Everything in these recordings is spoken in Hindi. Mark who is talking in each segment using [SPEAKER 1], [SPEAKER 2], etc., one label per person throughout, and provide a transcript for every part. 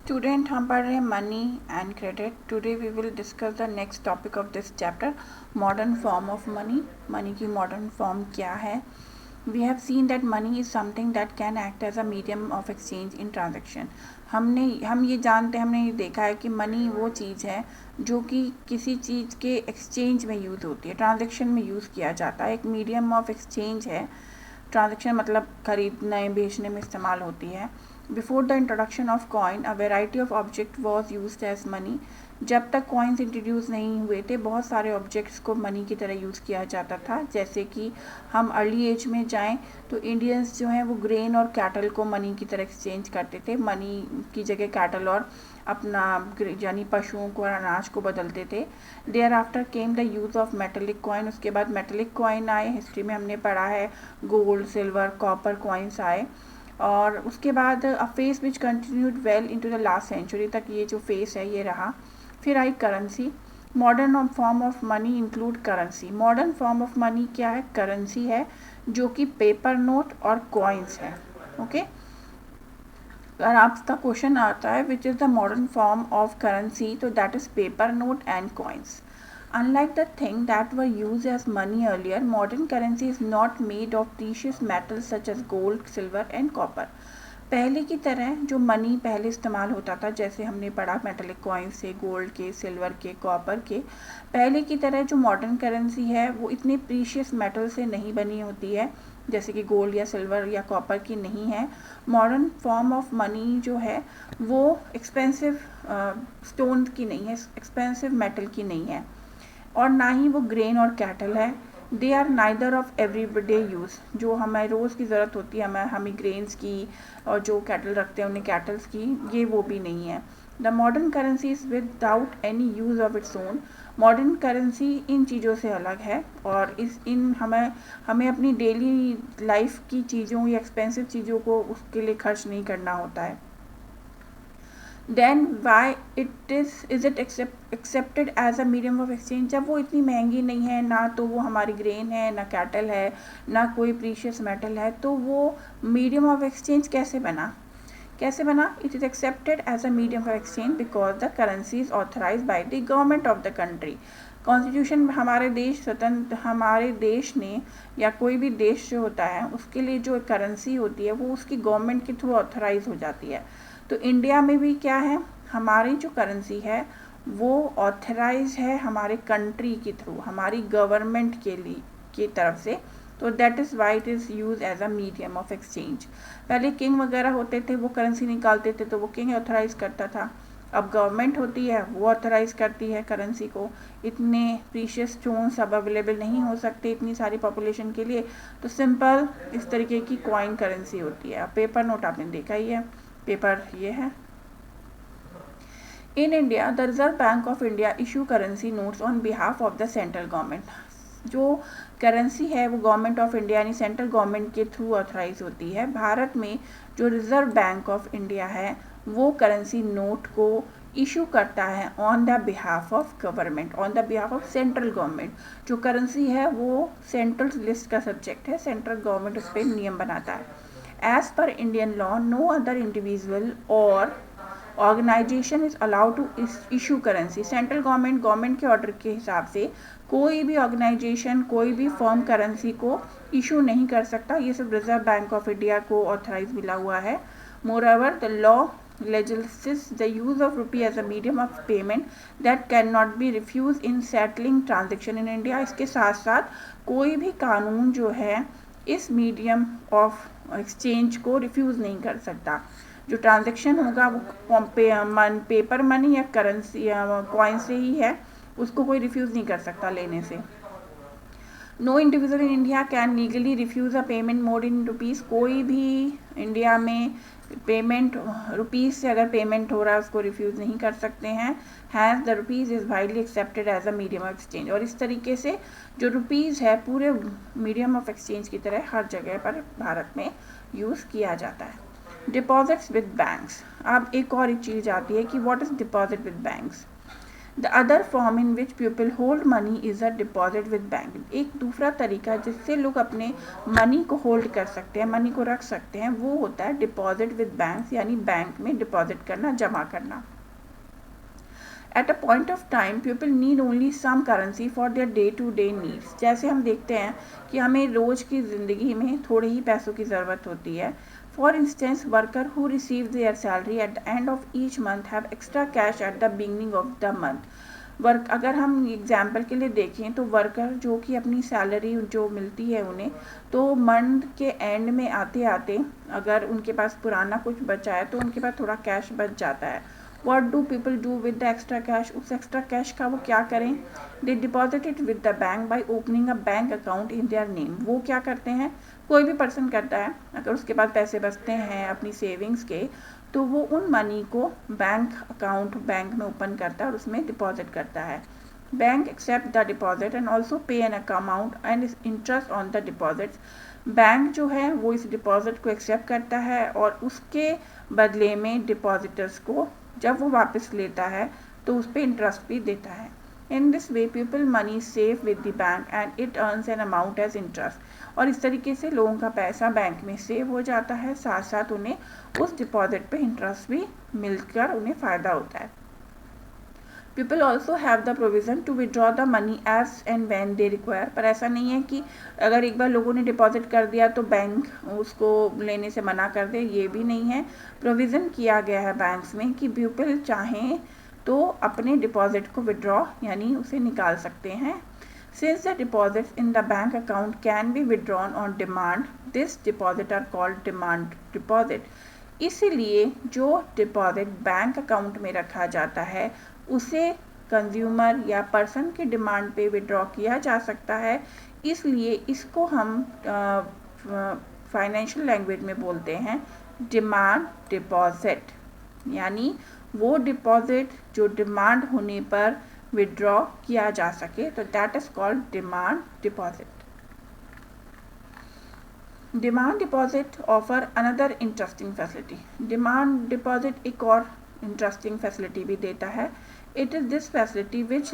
[SPEAKER 1] स्टूडेंट हम पढ़ रहे हैं money and credit. Today we will discuss the next topic of this chapter, modern form of money. Money की मॉडर्न फॉर्म क्या है? We have seen that money is something that can act as a medium of exchange in transaction. हम ये जानते हैं, हमने ये देखा है कि मनी वो चीज़ है जो कि किसी चीज़ के एक्सचेंज में यूज़ होती है, ट्रांजेक्शन में यूज़ किया जाता है. एक मीडियम ऑफ एक्सचेंज है. ट्रांजेक्शन मतलब खरीदने बेचने में इस्तेमाल होती है. Before the introduction of coin a variety of object was use as money. जब तक कॉइन्स इंट्रोड्यूस नहीं हुए थे बहुत सारे ऑब्जेक्ट्स को मनी की तरह यूज़ किया जाता था. जैसे कि हम अर्ली एज में जाएं तो इंडियंस जो हैं वो ग्रेन और कैटल को मनी की तरह एक्सचेंज करते थे. मनी की जगह कैटल और अपना यानी पशुओं को और अनाज को बदलते थे. Thereafter came the use of metallic coin. उसके बाद मेटेलिक कॉइन आए. हिस्ट्री में हमने पढ़ा है गोल्ड, सिल्वर, कॉपर कॉइन्स आए. और उसके बाद a phase which continued well into the last century तक ये जो फेस है ये रहा. फिर आई currency. Modern form of money include currency. Modern form of money क्या है? करेंसी है जो कि पेपर नोट और कॉइन्स है. ओके. अगर आपका क्वेश्चन आता है which is the modern form of currency, तो that is paper note and coins. Unlike the thing that were used as money earlier, modern currency is not made of precious metals such as gold, silver and copper. पहले की तरह जो मनी पहले इस्तेमाल होता था, जैसे हमने पढ़ा मेटेलिक कॉइन्स से, गोल्ड के, सिल्वर के, कॉपर के, पहले की तरह जो मॉडर्न करेंसी है वो इतने प्रीशियस मेटल से नहीं बनी होती है जैसे कि गोल्ड या सिल्वर या कॉपर की नहीं है. मॉडर्न फॉर्म ऑफ मनी जो है वो एक्सपेंसिव स्टोन की नहीं है, एक्सपेंसिव मेटल की नहीं है और ना ही वो ग्रेन और कैटल है. They are neither of everyday use. जो हमें रोज़ की ज़रूरत होती है हमें ग्रेन्स की और जो कैटल रखते हैं उन्हें कैटल्स की, ये वो भी नहीं है. The modern currency is without any use of its own. Modern currency in चीज़ों से अलग है और हमें अपनी डेली लाइफ की चीज़ों या एक्सपेंसिव चीज़ों को उसके लिए खर्च नहीं करना होता है. Then why it is it accepted as a medium of exchange. जब वो इतनी महंगी नहीं है, ना तो वो हमारी ग्रेन है, ना कैटल है, ना कोई प्रीशियस मेटल है, तो वो मीडियम ऑफ एक्सचेंज कैसे बना? It is accepted as a medium of exchange because the currency is authorise by the government of the country. Constitution हमारे देश ने या कोई भी देश जो होता है उसके लिए जो करेंसी होती है वो उसकी गवर्नमेंट के थ्रू ऑथराइज हो जाती है. तो इंडिया में भी क्या है, हमारी जो करेंसी है वो ऑथराइज है हमारे कंट्री के थ्रू, हमारी गवर्नमेंट की तरफ से. तो that is why it is use as a medium of exchange. पहले किंग वगैरह होते थे, वो करेंसी निकालते थे तो वो किंग ऑथराइज करता था. अब गवर्नमेंट होती है, वो ऑथराइज करती है करेंसी को. इतने प्रीशियस स्टोन्स अब अवेलेबल नहीं हो सकते इतनी सारी पॉपुलेशन के लिए, तो सिंपल इस तरीके की कॉइन करेंसी होती है. अब पेपर नोट आपने देखा ही है, पेपर ये है. In India the reserve bank of India issue currency notes on behalf of the central government. जो करेंसी है वो गवर्नमेंट ऑफ इंडिया यानी सेंट्रल गवर्नमेंट के थ्रू ऑथराइज होती है. भारत में जो रिजर्व बैंक ऑफ इंडिया है वो करेंसी नोट को इशू करता है on the behalf of government, on the behalf of central government. जो करेंसी है वो सेंट्रल लिस्ट का सब्जेक्ट है, सेंट्रल गवर्नमेंट उस पर नियम बनाता है. As per Indian law, no other individual or organization is allowed to issue currency. Central government के ऑर्डर के हिसाब से कोई भी ऑर्गेनाइजेशन, कोई भी फर्म करेंसी को इशू नहीं कर सकता. ये सब रिजर्व बैंक ऑफ इंडिया को ऑथराइज मिला हुआ है. Moreover the law legislates the use of rupee as a medium of payment that cannot be refused in settling transaction in India. इसके साथ साथ कोई भी कानून जो है इस मीडियम ऑफ एक्सचेंज को रिफ्यूज़ नहीं कर सकता. जो ट्रांजेक्शन होगा वो पेपर मनी या करेंसी कॉइन से ही है, उसको कोई रिफ्यूज़ नहीं कर सकता लेने से. No individual in India can legally refuse a payment mode in rupees. कोई भी इंडिया में पेमेंट रुपीज़ से अगर पेमेंट हो रहा है उसको रिफ्यूज़ नहीं कर सकते हैं. Has the rupees is widely accepted as a medium of exchange. और इस तरीके से जो रुपीज़ है पूरे मीडियम ऑफ एक्सचेंज की तरह हर जगह पर भारत में यूज़ किया जाता है. Deposits with banks. अब एक और चीज़ आती है कि what is deposit with banks. The other form in which people hold money is a deposit with bank. एक दूसरा तरीका जिससे लोग अपने मनी को होल्ड कर सकते हैं, मनी को रख सकते हैं, वो होता है डिपॉजिट विद बैंक, यानी बैंक में डिपॉजिट करना, जमा करना। At a point of time, people need only some currency for their day-to-day needs. जैसे हम देखते हैं कि हमें रोज़ की ज़िंदगी में थोड़े ही पैसों की ज़रूरत होती है। For instance, worker who receive their salary at the end of each month have extra cash at the beginning of the month. अगर हम एग्जाम्पल के लिए देखें तो वर्कर जो कि अपनी सैलरी जो मिलती है उन्हें, तो मंथ के एंड में आते आते अगर उनके पास पुराना कुछ बचा है तो उनके पास थोड़ा कैश बच जाता है। What do people do with the extra cash? उस एक्स्ट्रा कैश का वो क्या करें? They deposit it with the bank by opening a bank account in their name. वो क्या करते हैं, कोई भी पर्सन करता है, अगर उसके पास पैसे बचते हैं अपनी सेविंग्स के, तो वो उन मनी को बैंक अकाउंट बैंक में ओपन करता है और उसमें डिपॉजिट करता है। Bank accept the deposit and also pay an amount and interest on the deposits. Bank जो है वो इस डिपॉजिट को एक्सेप्ट करता है और उसके बदले में डिपॉजिटर्स को जब वो वापस लेता है तो उस पर इंटरेस्ट भी देता है। In this way people money save with the bank and it earns an amount as interest. और इस तरीके से लोगों का पैसा बैंक में सेव हो जाता है, साथ साथ उन्हें उस डिपॉजिट पे इंटरेस्ट भी मिलकर उन्हें फ़ायदा होता है। People also have the provision to withdraw the money as and when they require. पर ऐसा नहीं है कि अगर एक बार लोगों ने डिपॉजिट कर दिया तो बैंक उसको लेने से मना कर दे, ये भी नहीं है। प्रोविज़न किया गया है बैंक्स में कि पीपल चाहें तो अपने डिपॉजिट को विड्रॉ यानी उसे निकाल सकते हैं। Since the deposits in the bank account can be withdrawn on demand, this deposit are called demand deposit. इसीलिए जो डिपॉजिट बैंक अकाउंट में रखा जाता है उसे कंज्यूमर या पर्सन की डिमांड पे विड्रॉ किया जा सकता है, इसलिए इसको हम फाइनेंशियल लैंग्वेज में बोलते हैं डिमांड डिपॉजिट, यानी वो डिपॉजिट जो डिमांड होने पर विड्रॉ किया जा सके, तो that is called demand deposit. Demand deposit offer another interesting facility. Demand deposit एक और इंटरेस्टिंग फैसिलिटी भी देता है। It is this facility which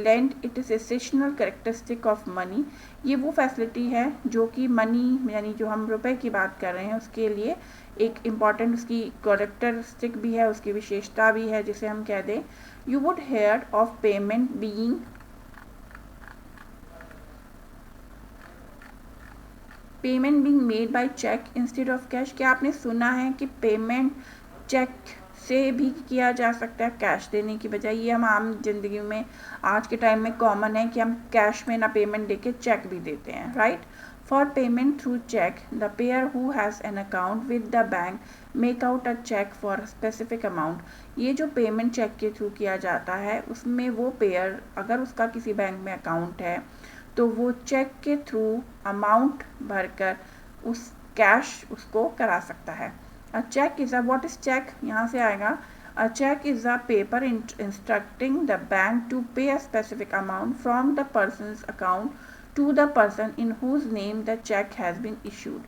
[SPEAKER 1] lend it is essential characteristic of money। ये वो फैसिलिटी है जो कि मनी यानी जो हम रुपए की बात कर रहे हैं उसके लिए एक इम्पॉर्टेंट उसकी कैरेक्टरिस्टिक भी है, उसकी विशेषता भी है, जिसे हम कह दें you would hear of payment being made by cheque instead of cash. क्या आपने सुना है कि पेमेंट चेक से भी किया जा सकता है कैश देने की बजाय? ये हम आम जिंदगी में आज के टाइम में कॉमन है कि हम कैश में ना पेमेंट देके चेक भी देते हैं, right. For payment through cheque the payer who has an account with the bank make out a cheque for specific amount. ये जो पेमेंट चेक के थ्रू किया जाता है उसमें वो पेयर अगर उसका किसी बैंक में अकाउंट है तो वो चेक के थ्रू अमाउंट भरकर उस कैश उसको करा सकता है। A check is a what is check? यहाँ से आएगा a check is a paper instructing the bank to pay a specific amount from the person's account to the person in whose name the check has been issued।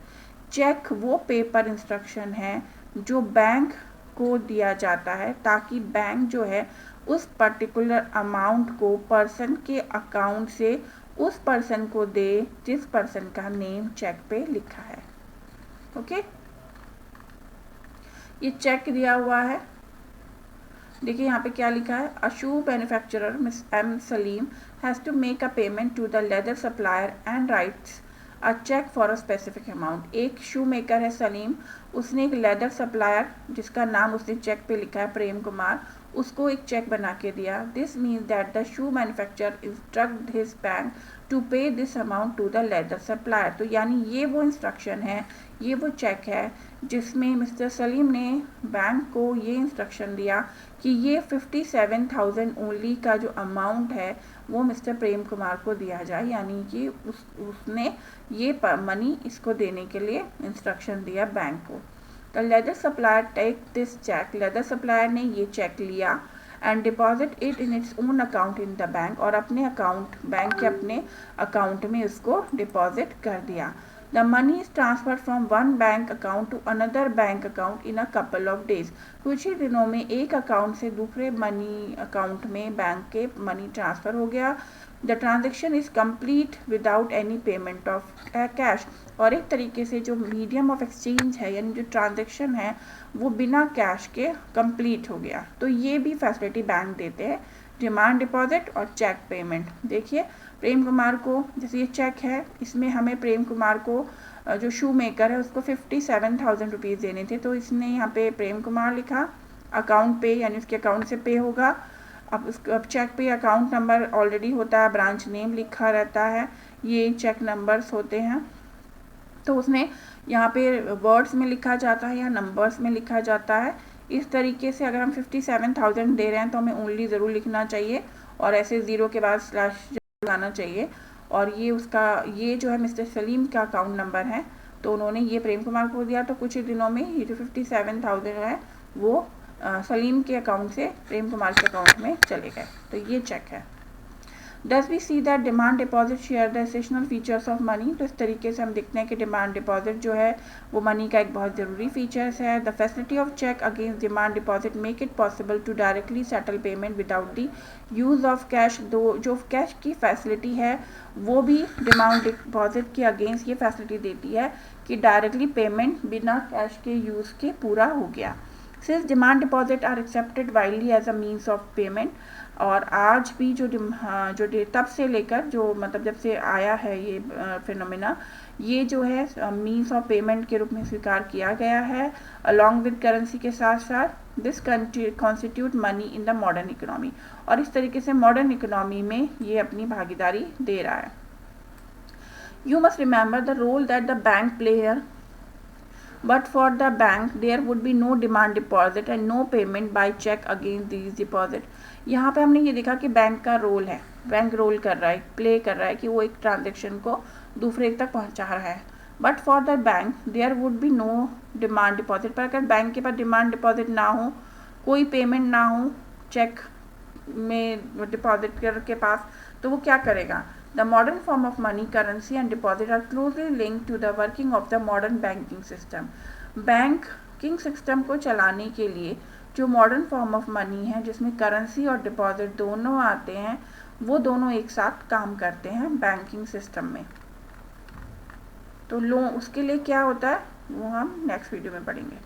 [SPEAKER 1] Cheque वो पेपर इंस्ट्रक्शन है जो बैंक को दिया जाता है ताकि बैंक जो है उस पर्टिकुलर अमाउंट को पर्सन के अकाउंट से उस पर्सन को दे जिस पर्सन का नेम चेक पे लिखा है। ओके ये चेक दिया हुआ है, देखिए यहाँ पे क्या लिखा है। A shoe manufacturer Miss M Salim has to make a payment to the leather supplier and writes a cheque for a specific amount. एक शू मेकर है सलीम, उसने एक लेदर सप्लायर जिसका नाम उसने चेक पे लिखा है प्रेम कुमार, उसको एक चेक बना के दिया। This means that the shoe manufacturer instruct his bank to pay this amount to the leather supplier. तो यानी ये वो इंस्ट्रक्शन है, ये वो चेक है जिसमें मिस्टर सलीम ने बैंक को ये इंस्ट्रक्शन दिया कि ये 57,000 ओनली का जो अमाउंट है वो मिस्टर प्रेम कुमार को दिया जाए, यानी कि उसने ये मनी इसको देने के लिए इंस्ट्रक्शन दिया बैंक को। The leather supplier take this cheque, leather supplier ने ये चेक लिया and deposit it in its own account in the bank, और अपने अकाउंट बैंक के अपने अकाउंट में उसको डिपॉजिट कर दिया। The money is transferred from one bank account to another bank account in a couple of days। कुछ ही दिनों में एक अकाउंट से दूसरे मनी अकाउंट में बैंक के मनी ट्रांसफ़र हो गया। The transaction is complete without any payment of cash. और एक तरीके से जो मीडियम ऑफ एक्सचेंज है यानी जो ट्रांजेक्शन है वो बिना कैश के कंप्लीट हो गया। तो ये भी फैसिलिटी बैंक देते हैं, डिमांड डिपॉजिट और चेक पेमेंट। देखिए प्रेम कुमार को, जैसे ये चेक है, इसमें हमें प्रेम कुमार को जो शू मेकर है उसको 57,000 रुपीज़ देने थे, तो इसने यहाँ पे प्रेम कुमार लिखा, अकाउंट पे यानी उसके अकाउंट से पे होगा। अब चेक पे अकाउंट नंबर ऑलरेडी होता है, ब्रांच नेम लिखा रहता है, ये चेक नंबर्स होते हैं। तो उसने यहाँ पे वर्ड्स में लिखा जाता है या नंबर्स में लिखा जाता है। इस तरीके से अगर हम 57,000 दे रहे हैं तो हमें ओनली ज़रूर लिखना चाहिए और ऐसे ज़ीरो के बाद स्लैश लगाना चाहिए। और ये उसका, ये जो है मिस्टर सलीम का अकाउंट नंबर है, तो उन्होंने ये प्रेम कुमार को दिया। तो कुछ ही दिनों में ये जो 57,000 है वो सलीम के अकाउंट से प्रेम कुमार के अकाउंट में चले गए। तो ये चेक है। Thus we see that demand deposit share the essential features of money। तो इस तरीके से हम देखते हैं कि डिमांड डिपॉजिट जो है वो मनी का एक बहुत ज़रूरी फीचर्स है। The facility of cheque against demand deposit make it possible to directly settle payment without the use of cash. दो जो कैश की फैसिलिटी है वो भी डिमांड डिपॉजिट के अगेंस्ट ये फैसिलिटी देती है कि डायरेक्टली पेमेंट बिना कैश के यूज़ के पूरा हो गया। Since demand deposit are accepted widely as a means of payment. और आज भी जो तब से लेकर जो मतलब जब से आया है ये फिनोमेना, ये जो है मीन्स ऑफ पेमेंट के रूप में स्वीकार किया गया है अलॉन्ग विद करेंसी के साथ साथ। This constitute money in the modern economy. और इस तरीके से मॉडर्न इकोनॉमी में ये अपनी भागीदारी दे रहा है। You must remember the role that the bank play here, but for the bank there would be no demand deposit and no payment by check against these deposit। यहाँ पे हमने ये देखा कि बैंक का रोल है, बैंक रोल कर रहा है, प्ले कर रहा है कि वो एक ट्रांजेक्शन को दूसरे तक पहुँचा रहा है। But for the bank there would be no demand deposit. पर अगर बैंक के पास डिमांड डिपॉजिट ना हो, कोई पेमेंट ना हो चेक में डिपॉजिट के पास, तो वो क्या करेगा? The modern form of money, currency and deposit are closely linked to the working of the modern banking system। Banking system को चलाने के लिए जो मॉडर्न फॉर्म ऑफ मनी है जिसमें करेंसी और डिपॉजिट दोनों आते हैं, वो दोनों एक साथ काम करते हैं बैंकिंग सिस्टम में। तो उसके लिए क्या होता है वो हम नेक्स्ट वीडियो में पढ़ेंगे।